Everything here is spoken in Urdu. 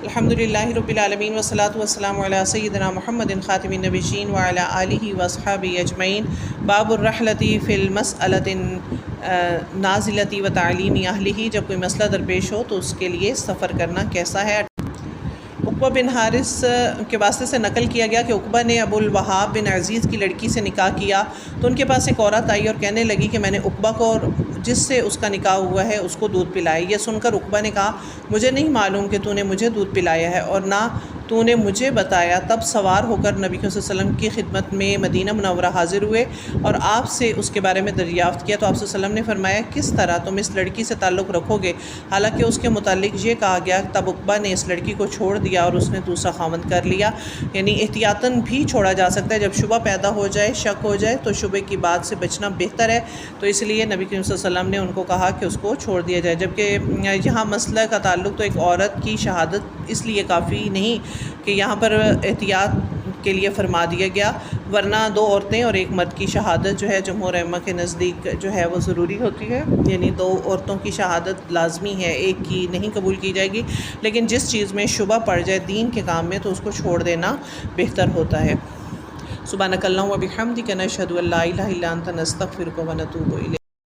الحمدللہ رب العالمین والصلاة والسلام علی سیدنا محمد خاتم النبیین وعلی آلہ واصحابہ اجمعین۔ باب الرحلۃ فی المسألۃ نازلۃ و تعلیم اہلہ، جب کوئی مسئلہ درپیش ہو تو اس کے لیے سفر کرنا کیسا ہے۔ عقبہ بن حارث کے واسطے سے نقل کیا گیا کہ عقبہ نے ابو الوہاب بن عزیز کی لڑکی سے نکاح کیا تو ان کے پاس ایک عورت آئی اور کہنے لگی کہ میں نے عقبہ کو اور جس سے اس کا نکاح ہوا ہے اس کو دودھ پلائے۔ یہ سن کر عقبہ نے کہا مجھے نہیں معلوم کہ تو نے مجھے دودھ پلایا ہے اور نہ تو نے مجھے بتایا۔ تب سوار ہو کر نبی صلی اللہ علیہ وسلم کی خدمت میں مدینہ منورہ حاضر ہوئے اور آپ سے اس کے بارے میں دریافت کیا تو آپ صلی اللہ علیہ وسلم نے فرمایا کس طرح تم اس لڑکی سے تعلق رکھو گے، حالانکہ اس کے متعلق یہ کہا گیا۔ تب عقبہ نے اس لڑکی کو چھوڑ دیا اور اس نے دوسرا خاوند کر لیا۔ یعنی احتیاطاً بھی چھوڑا جا سکتا ہے، جب شبہ پیدا ہو جائے، شک ہو جائے تو شبہ کی بات سے بچنا بہتر ہے، تو اس لیے نبی کریم صلی اللہ علیہ وسلم نے ان کو کہا کہ اس کو چھوڑ دیا جائے۔ جبکہ یہاں مسئلہ کا تعلق تو ایک عورت کی شہادت اس لیے کافی نہیں کہ یہاں پر احتیاط کے لیے فرما دیا گیا، ورنہ دو عورتیں اور ایک مرد کی شہادت جو ہے جمہور ائمہ کے نزدیک جو ہے وہ ضروری ہوتی ہے، یعنی دو عورتوں کی شہادت لازمی ہے، ایک کی نہیں قبول کی جائے گی۔ لیکن جس چیز میں شبہ پڑ جائے دین کے کام میں تو اس کو چھوڑ دینا بہتر ہوتا ہے۔ سبحانک اللہم و بحمدک، نشہد ان لا الہ الا انت، نستغفرک و نتوب الیک۔